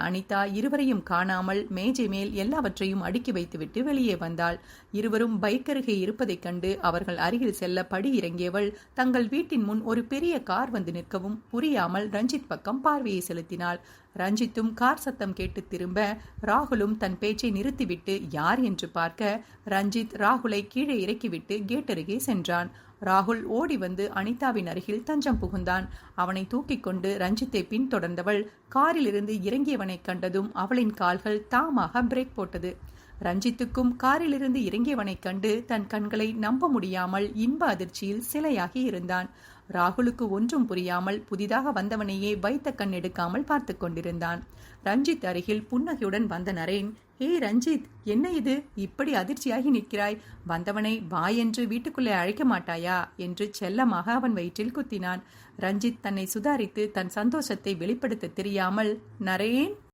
அனிதா இருவரையும் காணாமல் மேஜை மேல் எல்லாவற்றையும் அடுக்கி வைத்துவிட்டு வெளியே வந்தாள். இருவரும் பைக் அருகே இருப்பதைக் கண்டு அவர்கள் அருகில் செல்ல படி இறங்கியவள் தங்கள் வீட்டின் முன் ஒரு பெரிய கார் வந்து நிற்கவும் புரியாமல் ரஞ்சித் பக்கம் பார்வையை செலுத்தினாள். ரஞ்சித்தும் கார் சத்தம் கேட்டு திரும்ப ராகுலும் தன் பேச்சை நிறுத்திவிட்டு யார் என்று பார்க்க ரஞ்சித் ராகுலை கீழே இறக்கிவிட்டு கேட் அருகே சென்றான். ராகுல் ஓடி வந்து அனிதாவின் அருகில் தஞ்சம் புகுந்தான். அவனை தூக்கிக் கொண்டு ரஞ்சித்தை பின்தொடர்ந்தவள் காரிலிருந்து இறங்கியவனை கண்டதும் அவளின் கால்கள் தாமாக பிரேக் போட்டது. ரஞ்சித்துக்கும் காரிலிருந்து இறங்கியவனைக் கண்டு தன் கண்களை நம்ப முடியாமல் இன்ப அதிர்ச்சியில் சிலையாகி இருந்தான். ராகுலுக்கு ஒன்றும் புரியாமல் புதிதாக வந்தவனையே வைத்த கண் எடுக்காமல் பார்த்து கொண்டிருந்தான். ரஞ்சித் அருகில் புன்னகையுடன் வந்த நரேன், "ஹே ரஞ்சித், என்ன இது, இப்படி அதிர்ச்சியாகி நிற்கிறாய்? வந்தவனை வா என்று வீட்டுக்குள்ளே அழைக்க மாட்டாயா?" என்று செல்லமாக அவன் வயிற்றில் குத்தினான். ரஞ்சித் தன்னை சுதாரித்து தன் சந்தோஷத்தை வெளிப்படுத்த தெரியாமல், "நரேன்"